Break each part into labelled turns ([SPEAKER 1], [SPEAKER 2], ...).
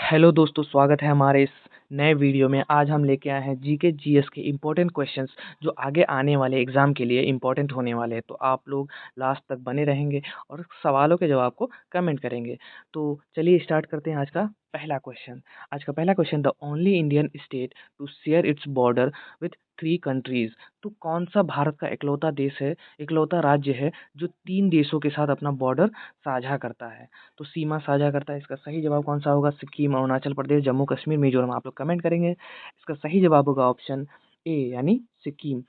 [SPEAKER 1] Hello दोस्तों, स्वागत है हमारे इस नए वीडियो में। आज हम लेके आए हैं जीके जीएस के इम्पोर्टेंट क्वेश्चंस जो आगे आने वाले एग्जाम के लिए इम्पोर्टेंट होने वाले हैं। तो आप लोग लास्ट तक बने रहेंगे और सवालों के जवाब को कमेंट करेंगे। तो चलिए स्टार्ट करते हैं आज का पहला क्वेश्चन। आज का पहला question, the only Indian state to share its border with 3 countries. तो कौन सा भारत का इकलौता देश है, इकलौता राज्य है जो 3 देशों के साथ अपना बॉर्डर साझा करता है? तो सीमा साझा करता है। इसका सही जवाब कौन सा होगा? सिक्किम, अरुणाचल प्रदेश, जम्मू कश्मीर, मिजोरम। आप लोग कमेंट करेंगे। इसका सही जवाब होगा ऑप्शन ए यानी सिक्किम।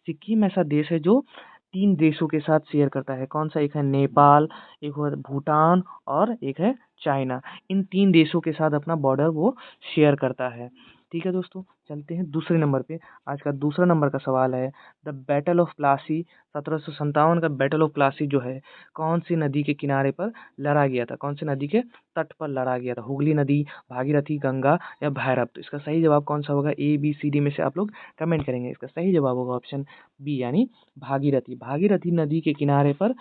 [SPEAKER 1] सिक्किम ऐसा देश है जो 3 देशों के साथ शेयर करता है। कौन सा? एक है नेपाल, एक है भूटान और एक है चाइना। इन 3 देशों के साथ अपना बॉर्डर वो शेयर करता है। ठीक है दोस्तों, चलते हैं दूसरे नंबर पे। आज का दूसरा नंबर का सवाल है, द बैटल ऑफ प्लासी 1757 का बैटल ऑफ प्लासी जो है कौन सी नदी के किनारे पर लड़ा गया था? कौन सी नदी के तट पर लड़ा गया था? हुगली नदी, भागीरथी, गंगा या भैरव? तो इसका सही जवाब कौन सा होगा? ए बी सी डी में से आप लोग कमेंट करेंगे। इसका सही जवाब होगा ऑप्शन बी यानी भागीरथी। भागीरथी नदी के किनारे पर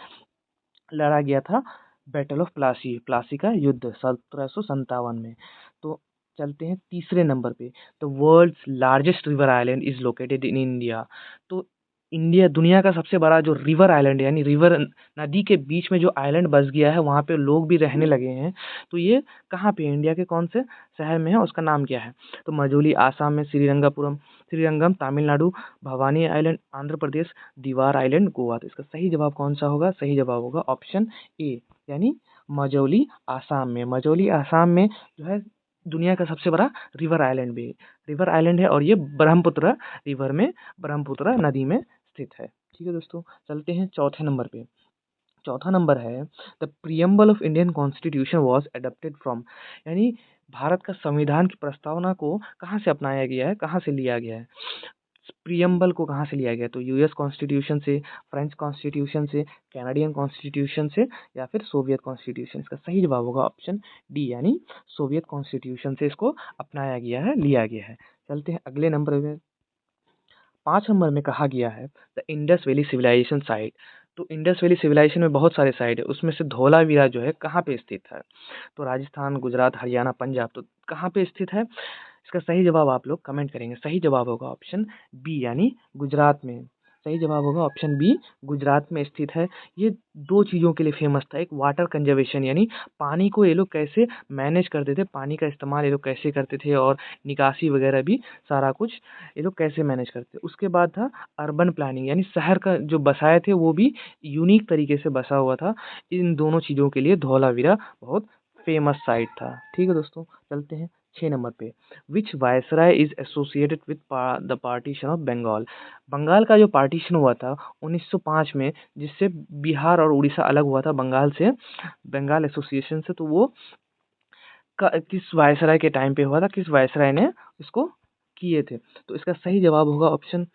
[SPEAKER 1] लड़ा गया था बैटल ऑफ प्लासी, प्लासी का युद्ध 1757 में। तो चलते हैं तीसरे नंबर पे। The world's largest river island is located in India. तो इंडिया दुनिया का सबसे बड़ा जो रिवर आइलैंड यानी रिवर नदी के बीच में जो आइलैंड बस गया है, वहाँ पे लोग भी रहने लगे हैं। तो ये कहाँ पे है? इंडिया के कौन से शहर में है? उसका नाम क्या है? तो मजूली आसाम में, श्रीरंगापुरम श्रीरंगम तमिलनाडु, भवानी आइलैंड आंध्र प्रदेश, दीवार आइलैंड गोवा। तो इसका सही जवाब कौन सा होगा? सही जवाब होगा ऑप्शन ए यानी मजौली आसाम में। मजौली आसाम में जो है दुनिया का सबसे बड़ा रिवर आइलैंड भी रिवर आइलैंड है और ये ब्रह्मपुत्र रिवर में, ब्रह्मपुत्र नदी में स्थित है। ठीक है दोस्तों, चलते हैं चौथे नंबर पे। चौथा नंबर है, the preamble of Indian constitution was adapted from. यानी भारत का संविधान की प्रस्तावना को कहाँ से अपनाया गया है, कहाँ से लिया गया है? प्रियम्बल को कहाँ से लिया गया? तो यूएस कॉन्स्टिट्यूशन से, फ्रेंच कॉन्स्टिट्यूशन से, कैनेडियन कॉन्स्टिट्यूशन से या फिर सोवियत कॉन्स्टिट्यूशन। इसका सही जवाब होगा ऑप्शन डी यानी सोवियत कॉन्स्टिट्यूशन से इसको अपनाया गया है, लिया गया है। चलते हैं अगले नंबर पे। 5 नंबर में कहा गया है, the Indus valley civilization site. तो इंडस वैली सिविलाइजेशन में बहुत सारे साइट है, उसमें से धौलावीरा जो है कहाँ पे स्थित है? तो राजस्थान, गुजरात, हरियाणा, पंजाब। तो कहाँ पे स्थित है? इसका सही जवाब आप लोग कमेंट करेंगे। सही जवाब होगा ऑप्शन बी यानी गुजरात में। सही जवाब होगा ऑप्शन बी, गुजरात में स्थित है। ये 2 चीज़ों के लिए फेमस था। एक वाटर कंजर्वेशन यानी पानी को ये लोग कैसे मैनेज करते थे, पानी का इस्तेमाल ये लोग कैसे करते थे और निकासी वगैरह भी सारा कुछ ये लोग कैसे मैनेज करते थे। उसके बाद था अर्बन प्लानिंग यानी शहर का जो बसाए थे वो भी यूनिक तरीके से बसा हुआ था। इन दोनों चीज़ों के लिए धौलावीरा बहुत फेमस साइट था। ठीक है दोस्तों, चलते हैं 6 नंबर पे। Which viceroy is associated with the partition of Bengal. Bengal का जो पार्टीशन हुआ था 1905 में, जिससे बिहार और उड़ीसा अलग हुआ था बंगाल से, बंगाल एसोसिएशन से। तो वो किस वायसराय के टाइम पे हुआ था? किस वायसराय ने इसको किए थे? तो इसका सही जवाब होगा option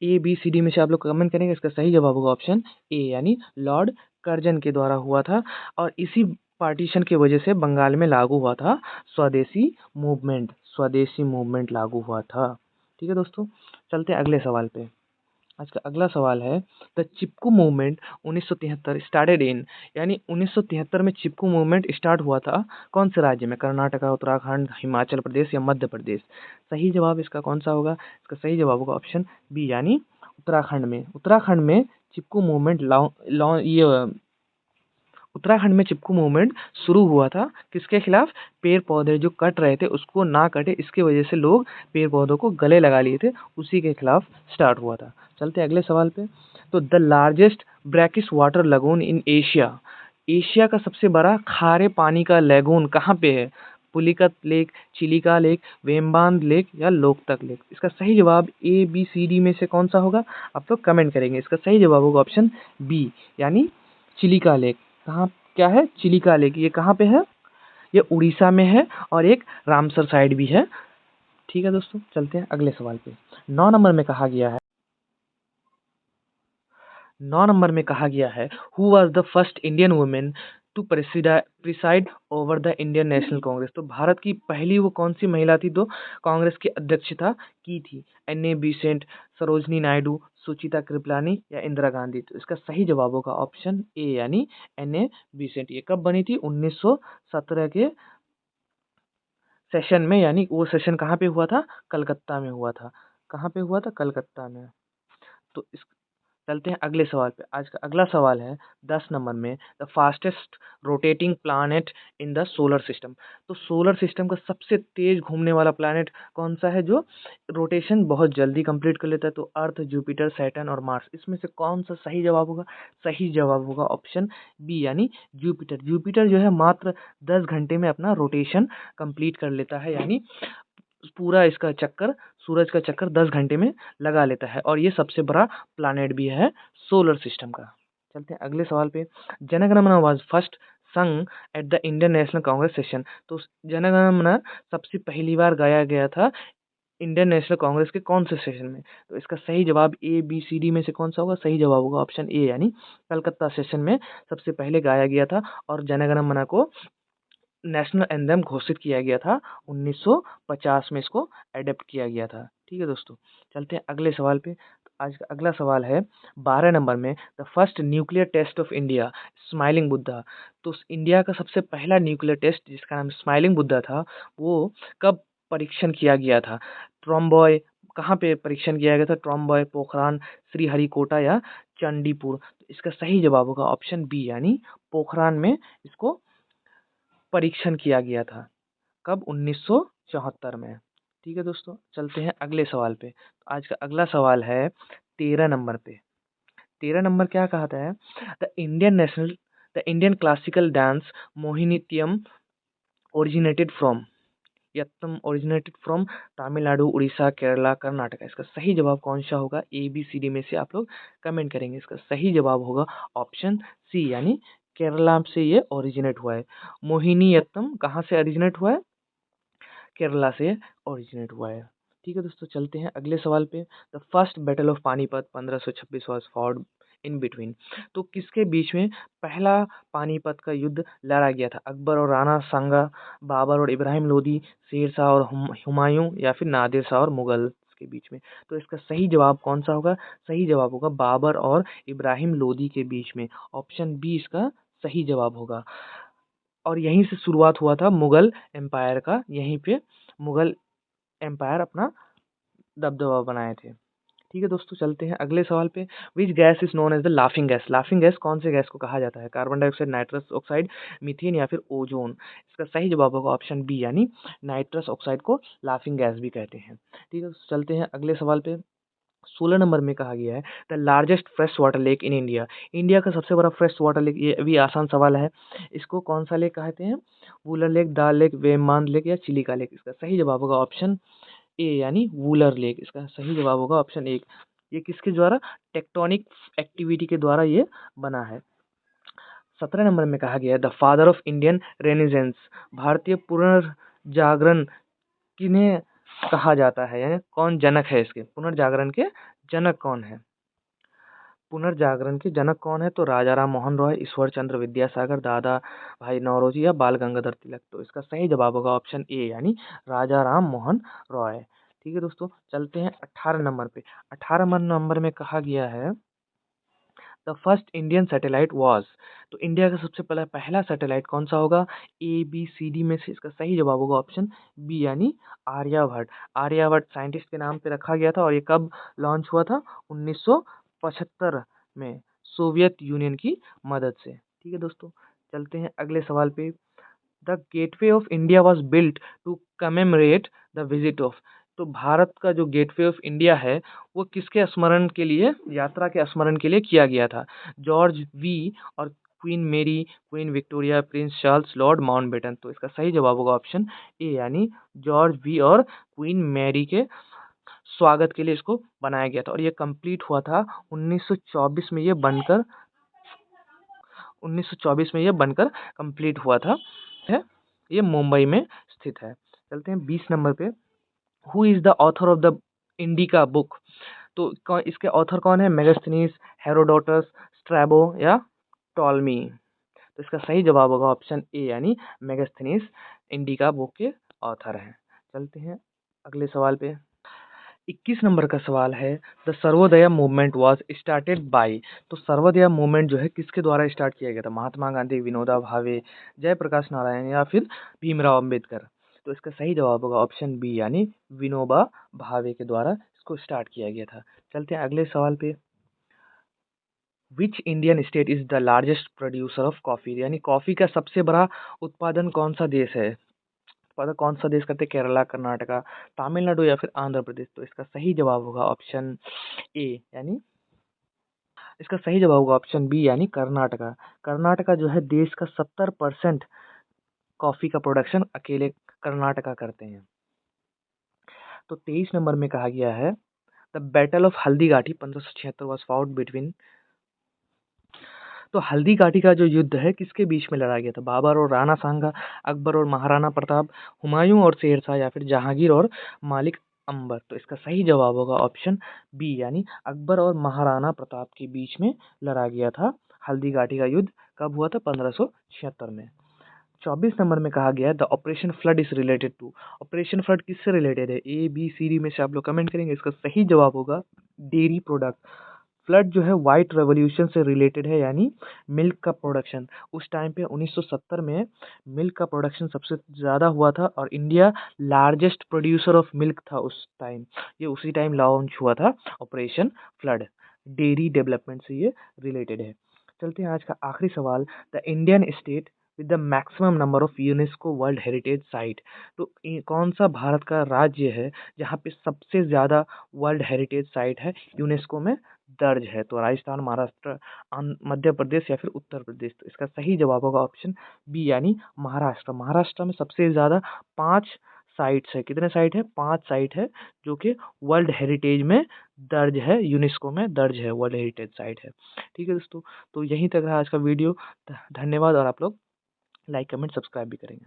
[SPEAKER 1] A B C D में से आप लोग कमेंट करेंगे। इसका सही जवाब होगा ऑप्शन ए यानी लॉर्ड कर्जन के द्वारा हुआ था। और इसी पार्टीशन की वजह से बंगाल में लागू हुआ था स्वदेशी मूवमेंट। स्वदेशी मूवमेंट लागू हुआ था। ठीक है दोस्तों, चलते हैं अगले सवाल पे। आज का अगला सवाल है, the Chipko movement 1973 started in. यानी 1973 में चिपकू मूवमेंट स्टार्ट हुआ था कौन से राज्य में? कर्नाटका, उत्तराखंड, हिमाचल प्रदेश या मध्य प्रदेश? सही जवाब इसका कौन सा होगा? इसका सही जवाब होगा ऑप्शन बी यानी उत्तराखंड में। उत्तराखंड में चिपकू मूवमेंट उत्तराखंड में चिपकू मूवमेंट शुरू हुआ था। किसके खिलाफ? पेड़ पौधे जो कट रहे थे उसको ना कटे, इसकी वजह से लोग पेड़ पौधों को गले लगा लिए थे, उसी के खिलाफ स्टार्ट हुआ था। चलते हैं अगले सवाल पे। तो the largest brackish water lagoon in Asia. Asia का सबसे बड़ा खारे पानी का लगून कहाँ पे है? Pulicat lake, Chilika lake, Vembanad lake या लोकतक लेक? इसका सही जवाब ए बी सी डी में से कौन सा होगा? आप लोग कमेंट करेंगे। इसका सही जवाब होगा ऑप्शन बी यानी चिलिका लेक। कहाँ क्या है? चिलिका लेक। ये कहाँ पे है? ये उड़ीसा में है और एक रामसर साइड भी है। ठीक है दोस्तों, चलते हैं अगले सवाल पे। 9 नंबर में कहा गया है 9 नंबर में कहा गया है, who was the first Indian women to preside over the Indian National Congress. तो भारत की पहली वो कौन सी महिला थी जो कांग्रेस की अध्यक्षता की थी? Annie Besant, Sarojini Naidu, Sucheta Kripalani या इंदिरा गांधी? तो इसका सही जवाब होगा ऑप्शन ए यानी एन ए बिसेंट। ये कब बनी थी? 1917 के सेशन में, यानी वो सेशन कहाँ पे हुआ था? कलकत्ता में हुआ था। कहाँ पे हुआ था? कलकत्ता में। तो इस चलते हैं अगले सवाल पे। आज का अगला सवाल है 10 नंबर में, the fastest rotating planet in the solar system. तो सोलर सिस्टम का सबसे तेज घूमने वाला प्लैनेट कौन सा है जो रोटेशन बहुत जल्दी कंप्लीट कर लेता है? तो अर्थ, जुपिटर, सैटर्न और मार्स, इसमें से कौन सा सही जवाब होगा? सही जवाब होगा ऑप्शन बी, यानी जुपिटर। जुपिटर जो है मात्र 10 घंटे में अपना रोटेशन कंप्लीट कर लेता है, यानी पूरा इसका चक्कर, सूरज का चक्कर 10 घंटे में लगा लेता है, और ये सबसे बड़ा प्लैनेट भी है सोलर सिस्टम का। चलते हैं अगले सवाल पे। जनगणमन वाज फर्स्ट संग at the Indian National Congress session. तो जनगणमन सबसे पहली बार गाया गया था इंडियन नेशनल कांग्रेस के कौन से सेशन में? तो इसका सही जवाब ए बी सी डी में से कौन सा होगा? सही जवाब होगा ऑप्शन ए, यानी कलकत्ता सेशन में सबसे पहले गाया गया था, और जनगणमन को नेशनल एंथम घोषित किया गया था 1950 में, इसको एडप्ट किया गया था। ठीक है दोस्तों, चलते हैं अगले सवाल पे। तो आज का अगला सवाल है 12 नंबर में, the first nuclear test of India Smiling Buddha. तो इंडिया का सबसे पहला न्यूक्लियर टेस्ट जिसका नाम स्माइलिंग बुद्धा था, वो कब परीक्षण किया गया था? ट्रॉम्बॉय, कहाँ पे परीक्षण किया गया था? ट्रॉम्बॉय, पोखरान, श्रीहरिकोटा या चंडीपुर? तो इसका सही जवाब होगा ऑप्शन बी, यानी पोखरान में इसको परीक्षण किया गया था। कब? 1974 में। ठीक है दोस्तों, चलते हैं अगले सवाल पे। तो आज का अगला सवाल है 13 नंबर पे। 13 नंबर क्या कहता है? The Indian classical dance Mohiniyattam originated from, यत्तम ओरिजिनेटेड फ्रॉम तमिलनाडु, उड़ीसा, केरला, कर्नाटका। इसका सही जवाब कौन सा होगा? ए बी सी डी में से आप लोग कमेंट करेंगे। इसका सही जवाब होगा ऑप्शन सी, यानी केरला से ये ओरिजिनेट हुआ है। मोहिनीअट्टम कहाँ से ओरिजिनेट हुआ है? केरला से ओरिजिनेट हुआ है। ठीक है दोस्तों, चलते हैं अगले सवाल पे। The first battle of Panipat 1526 was fought in between. तो किसके बीच में पहला पानीपत का युद्ध लड़ा गया था? अकबर और राणा सांगा, बाबर और इब्राहिम लोदी, शेर शाह और हुमायूं, या फिर नादिर शाह और मुगल के बीच में? तो इसका सही जवाब कौन सा होगा? सही जवाब होगा बाबर और इब्राहिम लोदी के बीच में। ऑप्शन बी इसका सही जवाब होगा। और यहीं से शुरुआत हुआ था मुगल एम्पायर का, यहीं पे मुगल एम्पायर अपना दबदबा बनाए थे। ठीक है दोस्तों, चलते हैं अगले सवाल पे। Which gas is known as the laughing gas? Laughing gas कौन से गैस को कहा जाता है? Carbon dioxide, nitrous oxide, methane या फिर ओजोन? इसका सही जवाब होगा ऑप्शन बी, यानी नाइट्रस ऑक्साइड को लाफिंग गैस भी कहते हैं। ठीक है, चलते हैं अगले सवाल पे। 16 नंबर में कहा गया है the largest fresh water lake in India. India का सबसे बड़ा फ्रेश वाटर लेक, ये भी आसान सवाल है, इसको कौन सा लेक कहते हैं? वूलर लेक, दाल लेक, वेमबांध लेक या चिलिका लेक? इसका सही जवाब होगा ऑप्शन ए, यानी वूलर लेक। इसका सही जवाब होगा ऑप्शन ए। ये किसके द्वारा? टेक्टोनिक एक्टिविटी के द्वारा ये बना है। 17 नंबर में कहा गया है द फादर ऑफ इंडियन रेनेजेंस, भारतीय पुनर्जागरण किन्हें कहा जाता है, यानी कौन जनक है इसके? पुनर्जागरण के जनक कौन है? पुनर्जागरण के जनक कौन है? तो राजा राम मोहन रॉय, ईश्वर चंद्र विद्यासागर, दादा भाई नौरोजी या बाल गंगाधर तिलक? तो इसका सही जवाब होगा ऑप्शन ए, यानी राजा राम मोहन रॉय। ठीक है दोस्तों, चलते हैं 18 नंबर पे। 18 नंबर में कहा गया है the first Indian satellite was. तो इंडिया का सबसे पहला पहला सैटेलाइट कौन सा होगा? ए बी सी डी में से इसका सही जवाब होगा ऑप्शन बी, यानी आर्यभट्ट। आर्यभट्ट साइंटिस्ट के नाम पे रखा गया था, और ये कब लॉन्च हुआ था? 1975 में, सोवियत यूनियन की मदद से। ठीक है दोस्तों, चलते हैं अगले सवाल पे। The Gateway of India was built to commemorate the visit of. तो भारत का जो गेटवे ऑफ इंडिया है, वो किसके स्मरण के लिए, यात्रा के स्मरण के लिए किया गया था? जॉर्ज वी और क्वीन मेरी, queen Victoria, Prince Charles, Lord Mountbatten? तो इसका सही जवाब होगा ऑप्शन ए, यानी जॉर्ज वी और क्वीन मैरी के स्वागत के लिए इसको बनाया गया था, और ये कंप्लीट हुआ था 1924 में। ये बनकर 1924 में ये बनकर कंप्लीट हुआ था है। ये मुंबई में स्थित है। चलते हैं 20 नंबर पे। Who is the author of the indica book? तो इसके ऑथर कौन है? मेगास्थनीज, हेरोडोटस, स्ट्रैबो या टॉलमी? तो इसका सही जवाब होगा ऑप्शन ए, यानी मेगास्थनीज इंडिका बुक के ऑथर हैं। चलते हैं अगले सवाल पे। 21 नंबर का सवाल है the Sarvodaya movement was started by. तो सर्वोदय मूवमेंट जो है किसके द्वारा स्टार्ट किया गया था? महात्मा गांधी, विनोबा भावे, जयप्रकाश नारायण या फिर भीमराव अंबेडकर? तो इसका सही जवाब होगा ऑप्शन बी यानी विनोबा भावे के द्वारा इसको स्टार्ट किया गया था। चलते हैं अगले सवाल पे। Which Indian state is the largest producer of coffee, यानी कॉफी का सबसे बड़ा उत्पादन कौन सा देश है? उत्पादन कौन सा देश करते हैं? केरला, कर्नाटका, तमिलनाडु या फिर आंध्र प्रदेश? तो इसका सही जवाब होगा ऑप्शन ए यानी इसका सही जवाब होगा ऑप्शन बी यानी कर्नाटका। कर्नाटका जो है देश का 70% कॉफी का प्रोडक्शन अकेले कर्नाटका करते हैं। तो 23 नंबर में कहा गया है the battle of Haldighati 1576 was fought between. तो हल्दीघाटी का जो युद्ध है किसके बीच में लड़ा गया था? बाबर और राणा सांगा, अकबर और महाराणा प्रताप, हुमायूं और शेरशाह या फिर जहांगीर और मालिक अंबर? तो इसका सही जवाब होगा ऑप्शन बी यानी अकबर और महाराणा प्रताप के बीच में लड़ा गया था हल्दीघाटी का युद्ध। कब हुआ था? 1576 में। 24 नंबर में कहा गया है the Operation Flood is related to. Operation Flood किससे रिलेटेड है? ए बी सी डी में से आप लोग कमेंट करेंगे। इसका सही जवाब होगा डेयरी प्रोडक्ट। फ्लड जो है व्हाइट रेवोल्यूशन से रिलेटेड है, यानी मिल्क का प्रोडक्शन। उस टाइम पे 1970 में मिल्क का प्रोडक्शन सबसे ज़्यादा हुआ था और India largest producer of milk था उस टाइम। ये उसी टाइम लॉन्च हुआ था ऑपरेशन फ्लड। डेयरी डेवलपमेंट से ये रिलेटेड है। चलते हैं आज का आखिरी सवाल। The Indian state with the maximum number of UNESCO world heritage site. तो कौन सा भारत का राज्य है जहाँ पे सबसे ज़्यादा वर्ल्ड हेरिटेज साइट है यूनेस्को में दर्ज है? तो राजस्थान, महाराष्ट्र, मध्य प्रदेश या फिर उत्तर प्रदेश? तो इसका सही जवाब होगा ऑप्शन बी यानी महाराष्ट्र। महाराष्ट्र में सबसे ज़्यादा 5 साइट्स है। कितने साइट है? 5 साइट है जो कि वर्ल्ड हेरिटेज में दर्ज है, यूनेस्को में दर्ज है, वर्ल्ड हेरिटेज साइट है। ठीक है दोस्तों, तो यहीं तक रहा आज का वीडियो। धन्यवाद और आप लोग लाइक, कमेंट, सब्सक्राइब भी करेंगे।